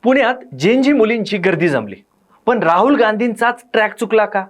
पुण्यात जेनजी मुलींची गर्दी जमली, पण राहुल गांधींचाच ट्रॅक चुकला का?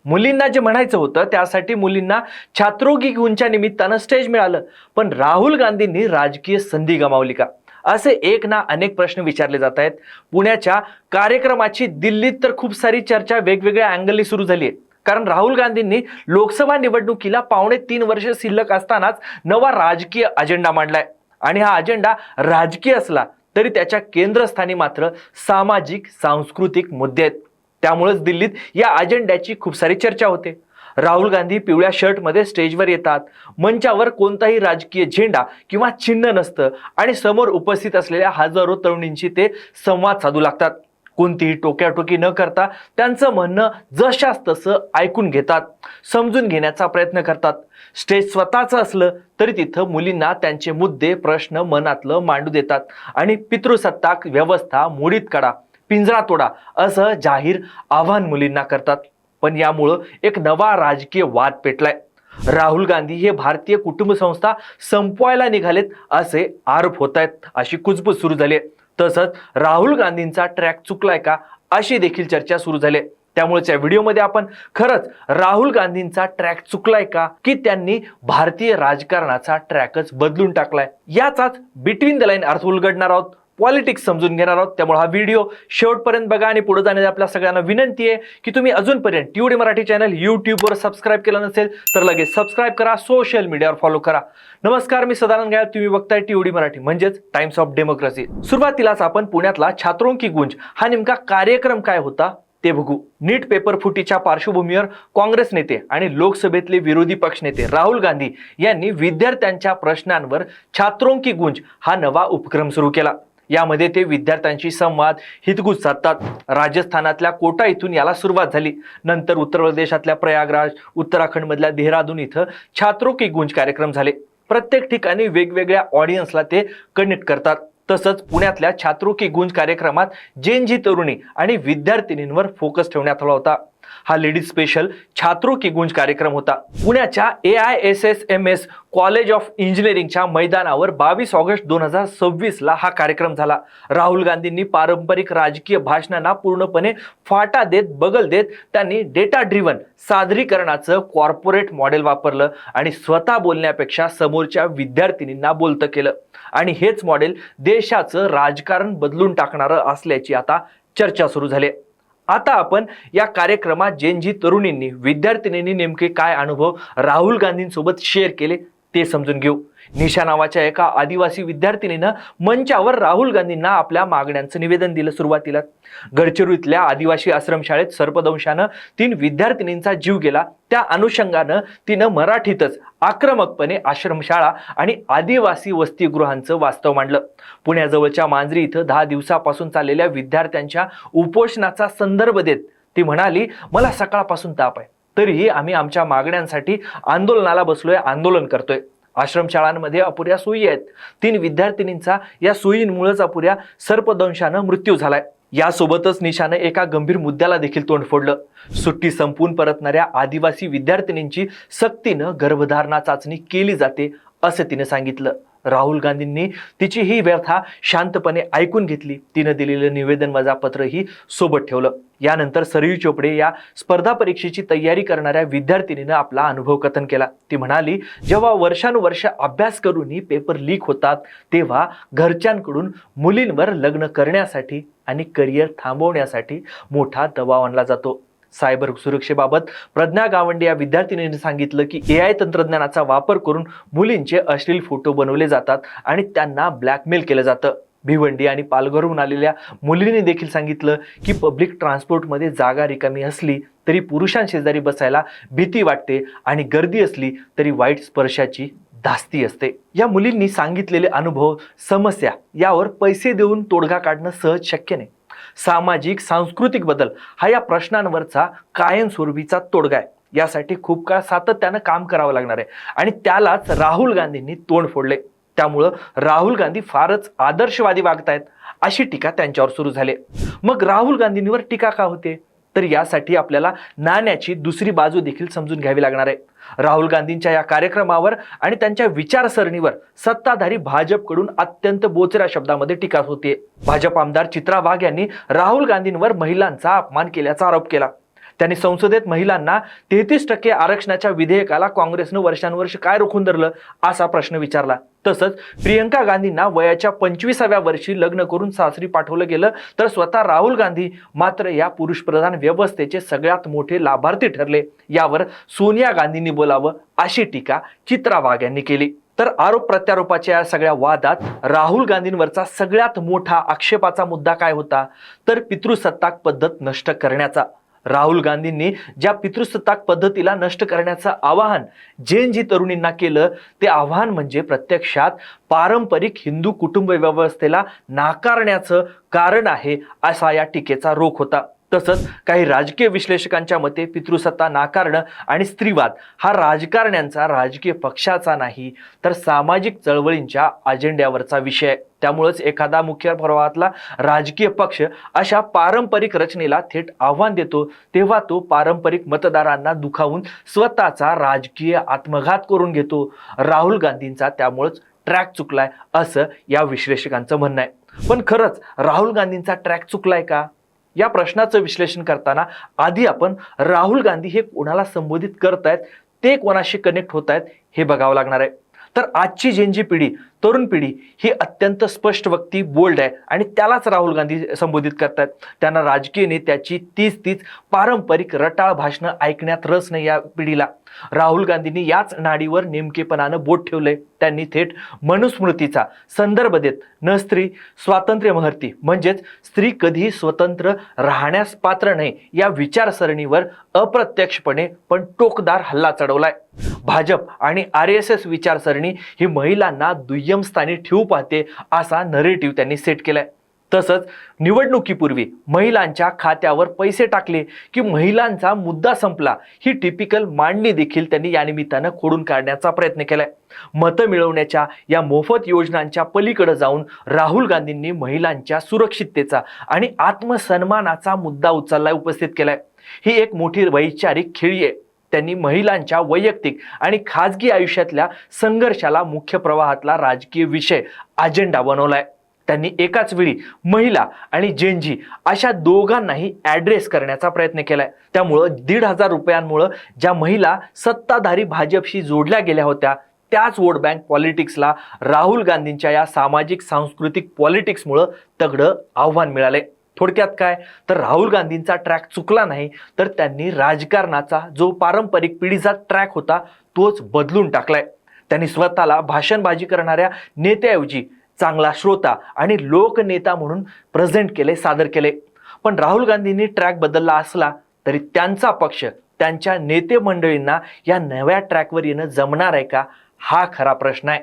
मुलींना जे म्हणायचं होतं त्यासाठी मुलींना छात्रों की गूंजच्या निमित्तानं स्टेज मिळालं, पण राहुल गांधींनी राजकीय संधी गमावली का? असे एक ना अनेक प्रश्न विचारले जात आहेत. पुण्याच्या कार्यक्रमाची दिल्लीत तर खूप सारी चर्चा वेगवेगळ्या अँगलनी सुरू झाली आहे. कारण राहुल गांधींनी लोकसभा निवडणुकीला 3.5 वर्ष शिल्लक असतानाच नवा राजकीय अजेंडा मांडलाय. आणि हा अजेंडा राजकीय असला तरी त्याच्या केंद्रस्थानी मात्र सामाजिक सांस्कृतिक मुद्दे आहेत. त्यामुळेच दिल्लीत या अजेंड्याची खूप सारी चर्चा होते. राहुल गांधी पिवळ्या शर्टमध्ये स्टेजवर येतात, मंचावर कोणताही राजकीय झेंडा किंवा चिन्ह नसतं आणि समोर उपस्थित असलेल्या हजारो तरुणींशी ते संवाद साधू लागतात. कोणतीही टोक्याटोकी न करता त्यांचं म्हणणं जशास तसं ऐकून घेतात, समजून घेण्याचा प्रयत्न करतात. स्टेज स्वतःचं असलं तरी तिथं मुलींना त्यांचे मुद्दे प्रश्न मनातलं मांडू देतात आणि पितृसत्ताक व्यवस्था मोडीत काढा, पिंजरा तोडा असं जाहीर आव्हान मुलींना करतात. पण यामुळं एक नवा राजकीय वाद पेटलाय. राहुल गांधी हे भारतीय कुटुंब संस्था संपवायला निघालेत असे आरोप होत आहेत, अशी कुजबूज सुरू झाली आहे. तसंच राहुल गांधींचा ट्रॅक चुकलाय का अशी देखील चर्चा सुरू झाली. त्यामुळेच या व्हिडिओमध्ये आपण खरंच राहुल गांधींचा ट्रॅक चुकलाय का, की त्यांनी भारतीय राजकारणाचा ट्रॅकच बदलून टाकलाय, याचाच बिटवीन द लाईन अर्थ उलगडणार आहोत, पॉलिटिक्स समजून घेणार आहोत. त्यामुळे हा व्हिडिओ शेवटपर्यंत बघा आणि पुढे जाण्याची आपल्या सगळ्यांना विनंती आहे की तुम्ही अजूनपर्यंत टीओडी मराठी चॅनल यूट्यूबवर सबस्क्राईब केलं नसेल तर लगेच सबस्क्राईब करा, सोशल मीडियावर फॉलो करा. नमस्कार, मी सदानंद गायब, तुम्ही बघताय टीओडी मराठी म्हणजेच टाइम्स ऑफ डेमोक्रेसी. सुरुवातीलाच आपण पुण्यातला छात्रों की गूंज हा नेमका कार्यक्रम काय होता ते बघू. नीट पेपर फुटीच्या पार्श्वभूमीवर काँग्रेस नेते आणि लोकसभेतले विरोधी पक्षनेते राहुल गांधी यांनी विद्यार्थ्यांच्या प्रश्नांवर छात्रों की गूंज हा नवा उपक्रम सुरू केला. यामध्ये ते विद्यार्थ्यांशी संवाद हितगुज साधतात. राजस्थानातल्या कोटा इथून याला सुरुवात झाली. नंतर उत्तर प्रदेशातल्या प्रयागराज, उत्तराखंड मधल्या देहरादून इथं छात्रों की गूंज कार्यक्रम झाले. प्रत्येक ठिकाणी वेगवेगळ्या ऑडियन्सला ते कनेक्ट करतात. तसंच पुण्यातल्या छात्रों की गूंज कार्यक्रमात जेनजी तरुणी आणि विद्यार्थिनींवर फोकस ठेवण्यात आला होता. हा लेडीज स्पेशल छात्रों की गूंज कार्यक्रम होता. पुण्याच्या AISSMS कॉलेज ऑफ इंजिनिअरिंगच्या मैदानावर 22 ऑगस्ट 2026 ला हा कार्यक्रम झाला. राहुल गांधींनी पारंपरिक राजकीय भाषणांना पूर्णपणे फाटा देत बगल देत त्यांनी डेटा ड्रिव्हन सादरीकरणाचं कॉर्पोरेट मॉडेल वापरलं आणि स्वतः बोलण्यापेक्षा समोरच्या विद्यार्थिनींना बोलतं केलं. आणि हेच मॉडेल देशाचं राजकारण बदलून टाकणारं असल्याची आता चर्चा सुरू झाली. आता आपण या कार्यक्रमात जेनजी तरुणींनी, विद्यार्थिनींनी नेमके काय अनुभव राहुल गांधींसोबत शेअर केले ते समजून घेऊ. निशा नावाच्या एका आदिवासी विद्यार्थिनीनं मंचावर राहुल गांधींना आपल्या मागण्यांचं निवेदन दिलं. सुरुवातीला गडचिरोलीतल्या आदिवासी आश्रमशाळेत सर्पदंशानं 3 विद्यार्थिनींचा जीव गेला. त्या अनुषंगानं तिनं मराठीतच आक्रमकपणे आश्रमशाळा आणि आदिवासी वसतिगृहांचं वास्तव मांडलं. पुण्याजवळच्या मांजरी इथं 10 दिवसापासून चाललेल्या विद्यार्थ्यांच्या उपोषणाचा संदर्भ देत ती म्हणाली, मला सकाळपासून ताप आहे, तरीही आम्ही आमच्या मागण्यांसाठी आंदोलनाला बसलोय, आंदोलन करतोय. आश्रमशाळांमध्ये अपुऱ्या सोयी आहेत. 3 विद्यार्थिनींचा या सोयींमुळेच अपुऱ्या सर्पदंशानं मृत्यू झालाय. यासोबतच निशानं एका गंभीर मुद्द्याला देखील तोंड फोडलं. सुट्टी संपवून परतणाऱ्या आदिवासी विद्यार्थिनींची सक्तीनं गर्भधारणा चाचणी केली जाते असं तिने सांगितलं. राहुल गांधींनी तिची ही व्यथा शांतपणे ऐकून घेतली. तिनं दिलेलं निवेदन वजापत्रही सोबत ठेवलं. यानंतर सरील चोपडे या स्पर्धा परीक्षेची तयारी करणाऱ्या विद्यार्थिनीनं आपला अनुभव कथन केला. ती म्हणाली, जेव्हा वर्षानुवर्ष अभ्यास करूनही पेपर लीक होतात तेव्हा घरच्यांकडून मुलींवर लग्न करण्यासाठी आणि करिअर थांबवण्यासाठी मोठा दबाव आणला जातो. सायबर सुरक्षेबाबत प्रज्ञा गावंडे या विद्यार्थिनीने सांगितलं की AI तंत्रज्ञानाचा वापर करून मुलींचे अश्लील फोटो बनवले जातात आणि त्यांना ब्लॅकमेल केलं जातं. भिवंडी आणि पालघरहून आलेल्या मुलींनी देखील सांगितलं की पब्लिक ट्रान्सपोर्टमध्ये जागा रिकामी असली तरी पुरुषांशेजारी बसायला भीती वाटते आणि गर्दी असली तरी वाईट स्पर्शाची धास्ती असते. या मुलींनी सांगितलेले अनुभव, समस्या यावर पैसे देऊन तोडगा काढणं सहज शक्य नाही. सामाजिक सांस्कृतिक बदल हा या प्रश्नांवरचा कायमस्वरूपीचा तोडगा आहे. यासाठी खूप काळ सातत्यानं काम करावं लागणार आहे आणि त्यालाच राहुल गांधींनी तोंड फोडले. त्यामुळं राहुल गांधी फारच आदर्शवादी वागतायत अशी टीका त्यांच्यावर सुरू झाली. मग राहुल गांधींवर टीका का होते? तर यासाठी आपल्याला नाण्याची दुसरी बाजू देखील समजून घ्यावी लागणार आहे. राहुल गांधींच्या या कार्यक्रमावर आणि त्यांच्या विचारसरणीवर सत्ताधारी भाजपकडून अत्यंत बोचऱ्या शब्दामध्ये टीका होतीये. भाजप आमदार चित्रा वाघ यांनी राहुल गांधींवर महिलांचा अपमान केल्याचा आरोप केला. त्यांनी संसदेत महिलांना 33% आरक्षणाच्या विधेयकाला काँग्रेसनं वर्षानुवर्ष काय रोखून धरलं असा प्रश्न विचारला. तसंच प्रियंका गांधींना वयाच्या 25व्या वर्षी लग्न करून सासरी पाठवलं गेलं, तर स्वतः राहुल गांधी मात्र या पुरुषप्रधान व्यवस्थेचे सगळ्यात मोठे लाभार्थी ठरले. यावर सोनिया गांधींनी बोलावं अशी टीका चित्रा वाघ यांनी केली. तर आरोप प्रत्यारोपाच्या या सगळ्या वादात राहुल गांधींवरचा सगळ्यात मोठा आक्षेपाचा मुद्दा काय होता, तर पितृसत्ताक पद्धत नष्ट करण्याचा. राहुल गांधींनी ज्या पितृसत्ताक पद्धतीला नष्ट करण्याचं आवाहन जैन जी तरुणींना केलं, ते आवाहन म्हणजे प्रत्यक्षात पारंपरिक हिंदू कुटुंब व्यवस्थेला नाकारण्याचं कारण आहे असा या टीकेचा रोख होता. तसंच काही राजकीय विश्लेषकांच्या मते पितृसत्ता नाकारणं आणि स्त्रीवाद हा राजकारण्यांचा, राजकीय पक्षाचा नाही, तर सामाजिक चळवळींच्या अजेंड्यावरचा विषय आहे. त्यामुळेच एखादा मुख्य प्रवाहातला राजकीय पक्ष अशा पारंपरिक रचनेला थेट आव्हान देतो, तेव्हा तो पारंपरिक मतदारांना दुखावून स्वतःचा राजकीय आत्मघात करून घेतो. राहुल गांधींचा त्यामुळेच ट्रॅक चुकलाय असं या विश्लेषकांचं म्हणणं आहे. पण खरंच राहुल गांधींचा ट्रॅक चुकलाय का, या प्रश्नाचं विश्लेषण करताना आधी आपण राहुल गांधी हे कोणाला संबोधित करतायत, ते कोणाशी कनेक्ट होत आहेत हे बघावं लागणार आहे. तर आजची जेनजी पिढी, तरुण पिढी ही अत्यंत स्पष्ट वक्ती, बोल्ड आहे आणि त्यालाच राहुल गांधी संबोधित करतात. त्यांना राजकीय नेत्याची तीच पारंपरिक रटाळ भाषणं ऐकण्यात रस नाही या पिढीला. राहुल गांधींनी याच नाडीवर नेमकेपणानं बोट ठेवलंय. त्यांनी थेट मनुस्मृतीचा संदर्भ देत न स्त्री स्वातंत्र्य महर्ती म्हणजेच स्त्री कधीही स्वतंत्र राहण्यास पात्र नाही या विचारसरणीवर अप्रत्यक्षपणे पण टोकदार हल्ला चढवलाय. भाजप आणि RSS विचारसरणी ही महिलांना दुय्यम स्थानी ठेवू पाहते असा नरेटिव्ह त्यांनी सेट केलाय. तसंच निवडणुकीपूर्वी महिलांच्या खात्यावर पैसे टाकले की महिलांचा मुद्दा संपला ही टिपिकल मांडणी देखील त्यांनी या निमित्तानं खोडून काढण्याचा प्रयत्न केलाय. मतं मिळवण्याच्या या मोफत योजनांच्या पलीकडे जाऊन राहुल गांधींनी महिलांच्या सुरक्षिततेचा आणि आत्मसन्मानाचा मुद्दा उचललाय, उपस्थित केलाय. ही एक मोठी वैचारिक खेळी आहे. त्यांनी महिलांच्या वैयक्तिक आणि खाजगी आयुष्यातल्या संघर्षाला मुख्य प्रवाहातला राजकीय विषय, अजेंडा बनवलाय. त्यांनी एकाच वेळी महिला आणि जेनजी अशा दोघांनाही ॲड्रेस करण्याचा प्रयत्न केलाय. त्यामुळं 1,500 रुपयांमुळं ज्या महिला सत्ताधारी भाजपशी जोडल्या गेल्या होत्या, त्याच वोट बँक पॉलिटिक्सला राहुल गांधींच्या या सामाजिक सांस्कृतिक पॉलिटिक्समुळं तगडं आव्हान मिळालंय. थोडक्यात काय, तर राहुल गांधींचा ट्रॅक चुकला नाही, तर त्यांनी राजकारणाचा जो पारंपरिक पिढीचा ट्रॅक होता तोच बदलून टाकलाय. त्यांनी स्वतःला भाषणबाजी करणाऱ्या नेत्याऐवजी चांगला श्रोता आणि लोकनेता म्हणून प्रेझेंट केले, सादर केले. पण राहुल गांधींनी ट्रॅक बदलला असला तरी त्यांचा पक्ष, त्यांच्या नेते मंडळींना या नव्या ट्रॅकवर येणं जमणार आहे का, हा खरा प्रश्न आहे.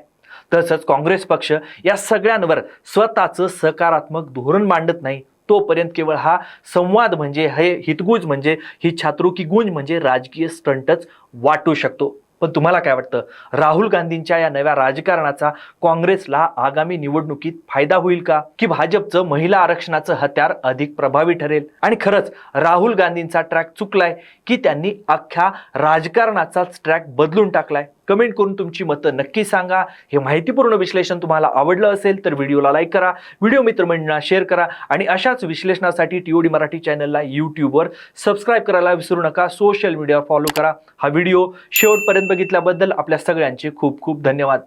तसंच काँग्रेस पक्ष या सगळ्यांवर स्वतःचं सकारात्मक धोरण मांडत नाही तोपर्यंत केवळ हा संवाद म्हणजे, हे हितगुज म्हणजे, ही छात्रोकी गुंज म्हणजे राजकीय स्टंटच वाटू शकतो. पण तुम्हाला काय वाटतं, राहुल गांधींच्या या नव्या राजकारणाचा काँग्रेसला आगामी निवडणुकीत फायदा होईल का, की भाजपचं महिला आरक्षणाचं हत्यार अधिक प्रभावी ठरेल? आणि खरंच राहुल गांधींचा ट्रॅक चुकलाय की त्यांनी अख्ख्या राजकारणाचाच ट्रॅक बदलून टाकलाय? कमेंट करून तुमची मतं नक्की सांगा. हे माहितीपूर्ण विश्लेषण तुम्हाला आवडलं असेल तर व्हिडिओला लाईक करा, व्हिडिओ मित्रमंडळींना शेअर करा आणि अशाच विश्लेषणासाठी TOD मराठी चॅनलला यूट्यूबवर सबस्क्राईब करायला विसरू नका. सोशल मीडिया फॉलो करा. हा व्हिडिओ शेवटपर्यंत बघितल्याबद्दल आपल्या सगळ्यांचे खूप खूप धन्यवाद.